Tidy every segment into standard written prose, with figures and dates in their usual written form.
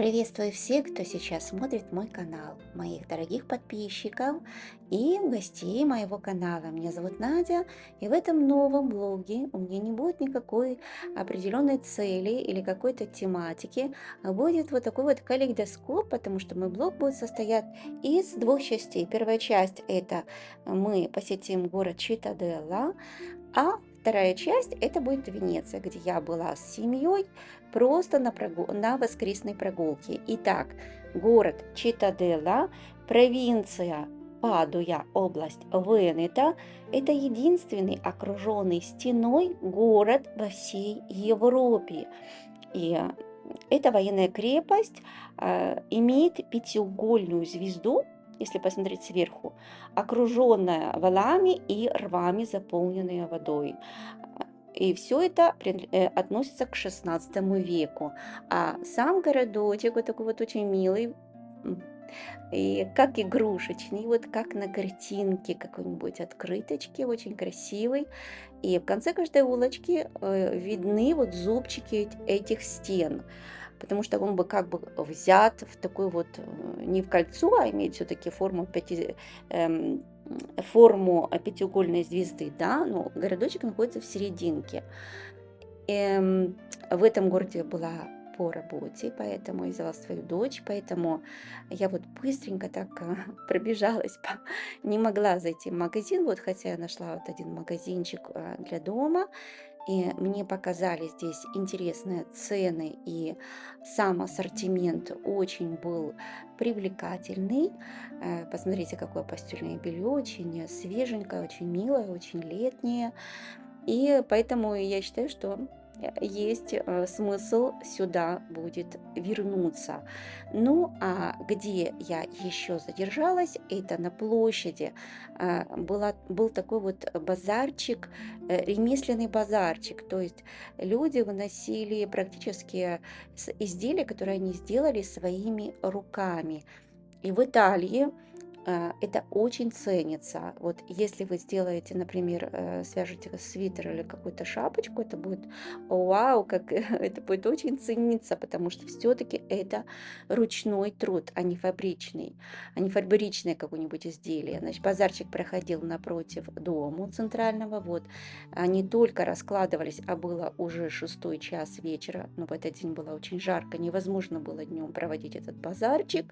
Приветствую всех, кто сейчас смотрит мой канал, моих дорогих подписчиков и гостей моего канала. Меня зовут Надя, и в этом новом блоге у меня не будет никакой определенной цели или какой-то тематики, а будет вот такой вот калейдоскоп, потому что мой блог будет состоять из двух частей. Первая часть — это мы посетим город Читтаделла, а вторая часть — это будет Венеция, где я была с семьей просто на воскресной прогулке. Итак, город Читтаделла, провинция Падуя, область Венето — это единственный окруженный стеной город во всей Европе. И эта военная крепость имеет пятиугольную звезду, если посмотреть сверху, окруженная валами и рвами, заполненные водой. И все это относится к XVI веку. А сам городочек вот такой вот очень милый, м, и как игрушечный, вот как на картинке какой-нибудь открыточки, очень красивый. И в конце каждой улочки видны вот зубчики этих стен, потому что он бы как бы взят в такой вот, не в кольцо, а имеет все-таки форму пятиугольной звезды, да, но городочек находится в серединке. Эм, в этом городе я была по работе, поэтому я взяла свою дочь, поэтому я вот быстренько так пробежалась, не могла зайти в магазин, вот хотя я нашла вот один магазинчик для дома, и мне показали здесь интересные цены, и сам ассортимент очень был привлекательный. Посмотрите, какое постельное белье, очень свеженькое, очень милое, очень летнее. И поэтому я считаю, что есть смысл сюда будет вернуться. Ну, а где я еще задержалась, это на площади. Был такой вот базарчик, ремесленный базарчик. То есть люди выносили практически изделия, которые они сделали своими руками. И в Италии это очень ценится. Вот если вы сделаете, например, свяжете свитер или какую-то шапочку, это будет вау, как это будет очень цениться, потому что все-таки это ручной труд, а не фабричное какое-нибудь изделие. Значит, базарчик проходил напротив дому центрального, вот. Они только раскладывались, а было уже 6 час вечера, но в этот день было очень жарко, невозможно было днем проводить этот базарчик,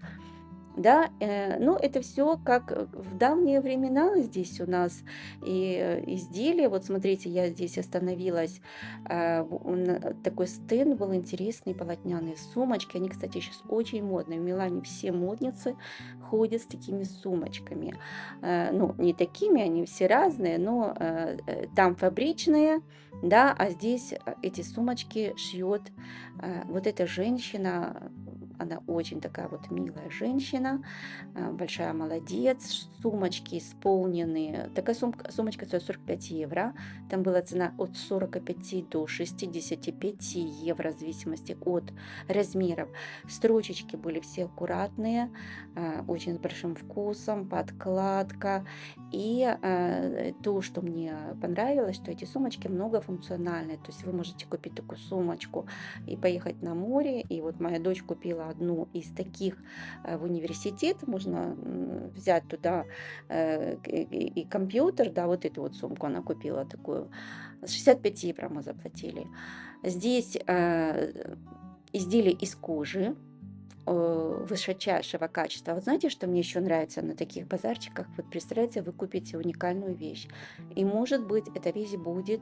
да, ну, это все как в давние времена здесь у нас. И изделия, вот смотрите, я здесь остановилась, такой стенд был интересный, полотняные сумочки. Они, кстати, сейчас очень модные. В Милане все модницы ходят с такими сумочками. Ну, не такими, они все разные, но там фабричные, да, а здесь эти сумочки шьет вот эта женщина. Она очень такая вот милая женщина, большая молодец. Сумочки исполненные. Такая сумочка стоит 45 евро. Там была цена от 45 до 65 евро, в зависимости от размеров. Строчечки были все аккуратные, очень с большим вкусом, подкладка. И то, что мне понравилось, что эти сумочки многофункциональные. То есть вы можете купить такую сумочку и поехать на море. И вот моя дочь купила одну из таких в университет. Можно взять туда и компьютер, да, вот эту вот сумку она купила такую. 65 евро мы заплатили. Здесь изделия из кожи высочайшего качества. Вот знаете, что мне еще нравится на таких базарчиках? Вот представляете, вы купите уникальную вещь, и может быть эта вещь будет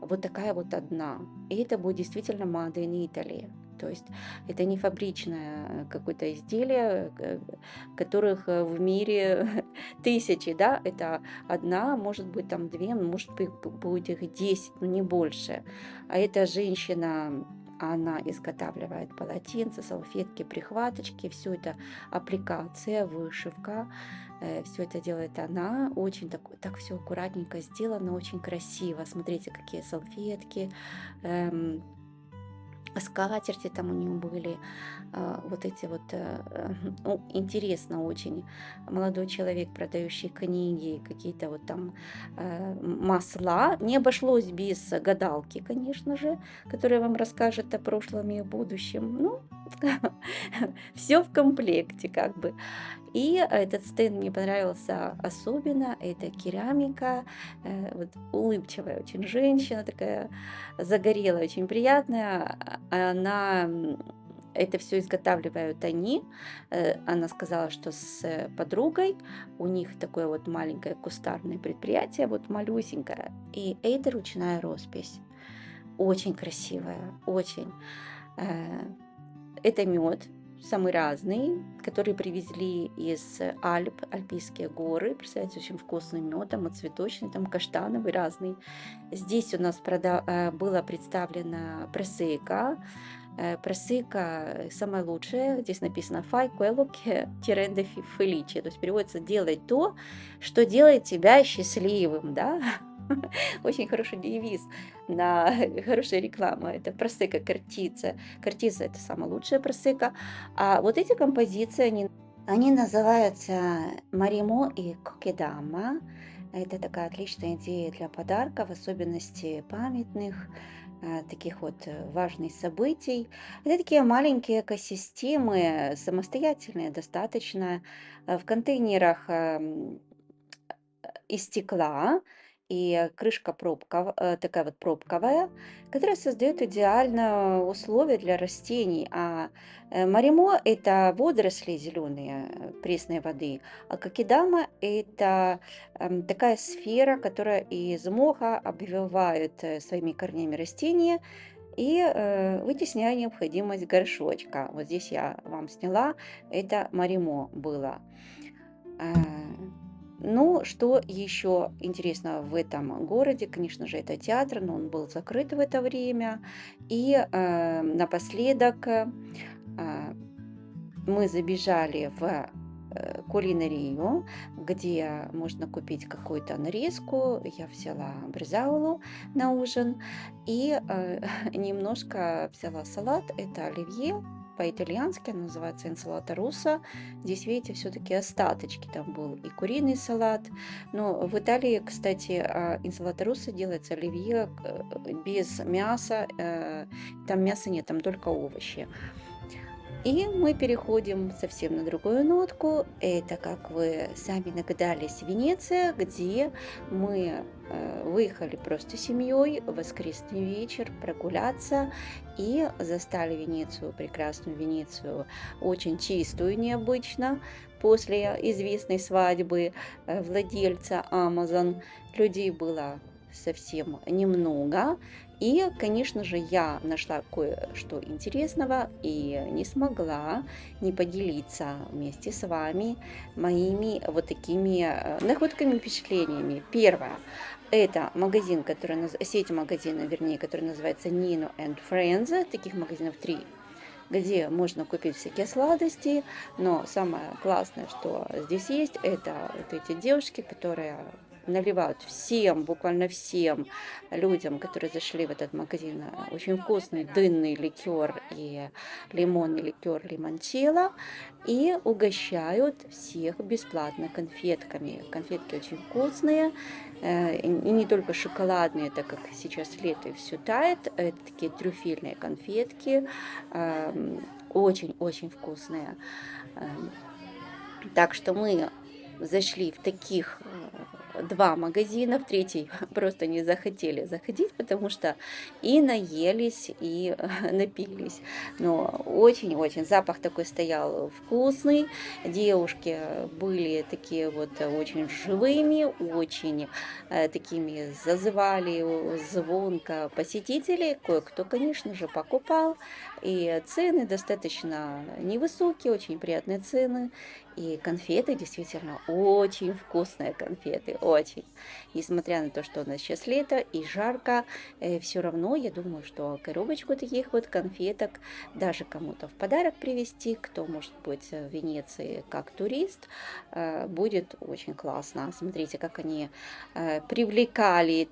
вот такая вот одна, и это будет действительно made in Italy. То есть это не фабричное какое-то изделие, которых в мире тысячи, да, это одна, может быть там две, может быть будет их 10, но не больше. А эта женщина, она изготавливает полотенца, салфетки, прихваточки, все это аппликация, вышивка, все это делает она, очень так все аккуратненько сделано, очень красиво. Смотрите, какие салфетки, скатерти там у нее были, вот эти вот, ну, интересно очень. Молодой человек, продающий книги, какие-то вот там масла. Не обошлось без гадалки, конечно же, которая вам расскажет о прошлом и о будущем. Ну, все в комплекте как бы. И этот стенд мне понравился особенно. Это керамика, вот улыбчивая очень женщина, такая загорелая, очень приятная. Она это все изготавливают они. Она сказала, что с подругой у них такое вот маленькое кустарное предприятие, вот малюсенькое. И это ручная роспись. Очень красивая, очень. Э, Это мед, самый разный, который привезли из Альп, Альпийские горы. Представляете, очень вкусный мед, там и цветочный, там каштановый разный. Здесь у нас было представлено просека. Просека самое лучшее. Здесь написано «Fai quello che ti rende felice». То есть переводится «делай то, что делает тебя счастливым». Да? Очень хороший девиз на хорошая реклама. Это просека картица. Картица – это самая лучшая просека. А вот эти композиции, они называются «Маримо» и «Кокедама». Это такая отличная идея для подарков, в особенности памятных, таких вот важных событий. Это такие маленькие экосистемы, самостоятельные достаточно, в контейнерах из стекла, и крышка такая вот пробковая, которая создает идеально условия для растений. А маримо – это водоросли зеленые пресной воды, а кокидама – это такая сфера, которая из моха обвивает своими корнями растения и вытесняя необходимость горшочка. Вот здесь я вам сняла, это маримо было. А, Ну, что еще интересно в этом городе? Конечно же, это театр, но он был закрыт в это время. И напоследок а, мы забежали в кулинарию, где можно купить какую-то нарезку. Я взяла бризаулу на ужин и немножко взяла салат. Это оливье. По-итальянски она называется инсалата руссо. Здесь, видите, все-таки остаточки. Там был и куриный салат. Но в Италии, кстати, инсалата руссо делается оливье без мяса. Там мяса нет, там только овощи. И мы переходим совсем на другую нотку. Это, как вы сами догадались, Венеция, где мы выехали просто семьей в воскресный вечер прогуляться и застали Венецию, прекрасную Венецию, очень чистую, необычно. После известной свадьбы владельца Amazon людей было совсем немного. И, конечно же, я нашла кое-что интересного и не смогла не поделиться вместе с вами моими вот такими находками, впечатлениями. Первое. Это магазин, сеть магазинов, вернее, который называется Nino and Friends. Таких магазинов 3, где можно купить всякие сладости. Но самое классное, что здесь есть, это вот эти девушки, которые наливают всем, буквально всем людям, которые зашли в этот магазин, очень вкусный дынный ликер и лимонный ликер лимончелло, и угощают всех бесплатно конфетками. Конфетки очень вкусные, и не только шоколадные, так как сейчас лето и все тает, это такие трюфельные конфетки, очень-очень вкусные. Эм, Так что мы зашли в таких 2 магазина, в третий просто не захотели заходить, потому что и наелись, и напились. Но очень-очень запах такой стоял вкусный. Девушки были такие вот очень живыми, очень такими зазывали звонко посетителей. Кое-кто, конечно же, покупал. И цены достаточно невысокие, очень приятные цены. И конфеты действительно очень вкусные конфеты, очень. Несмотря на то, что у нас сейчас лето и жарко, все равно я думаю, что коробочку таких вот конфеток даже кому-то в подарок привезти, кто может быть в Венеции как турист, будет очень классно. Смотрите, как они привлекали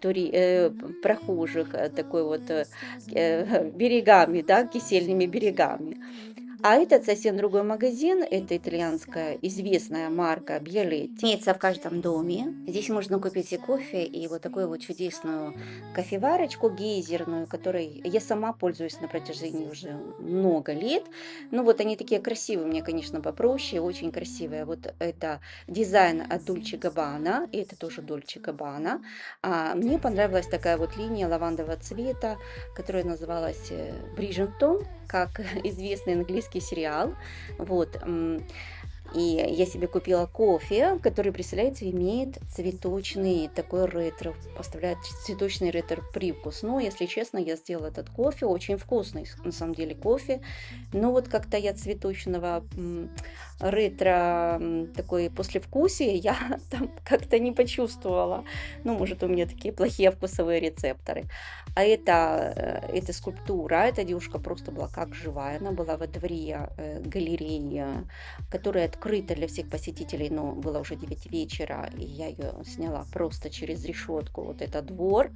прохожих такой вот берегами, да, кисельными берегами. А этот совсем другой магазин, это итальянская известная марка Bialetti. Имеется в каждом доме. Здесь можно купить и кофе, и вот такую вот чудесную кофеварочку гейзерную, которой я сама пользуюсь на протяжении уже много лет. Ну вот они такие красивые, мне, конечно, попроще, очень красивые. Вот это дизайн от Dolce Gabbana, и это тоже Dolce Gabbana. А мне понравилась такая вот линия лавандового цвета, которая называлась Bridgerton, как известный английский сериал. Вот. И я себе купила кофе, который, представляете, имеет цветочный такой ретро, поставляет цветочный ретро-привкус. Но, если честно, я сделала этот кофе, очень вкусный, на самом деле, кофе. Но вот как-то я цветочного ретро такой послевкусие я там как-то не почувствовала. Ну, может, у меня такие плохие вкусовые рецепторы. А эта скульптура, эта девушка просто была как живая. Она была во дворе галереи, которая открыта для всех посетителей, но было уже 9 вечера, и я ее сняла просто через решетку. Вот это двор.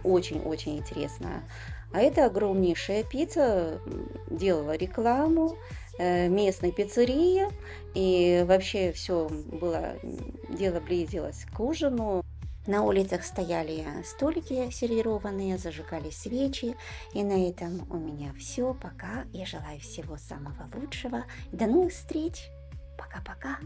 Очень-очень интересно. А это огромнейшая пицца, делала рекламу местной пиццерии, и вообще все было, дело близилось к ужину. На улицах стояли столики сервированные, зажигали свечи. И на этом у меня все. Пока. Я желаю всего самого лучшего. До новых встреч. Пока-пока.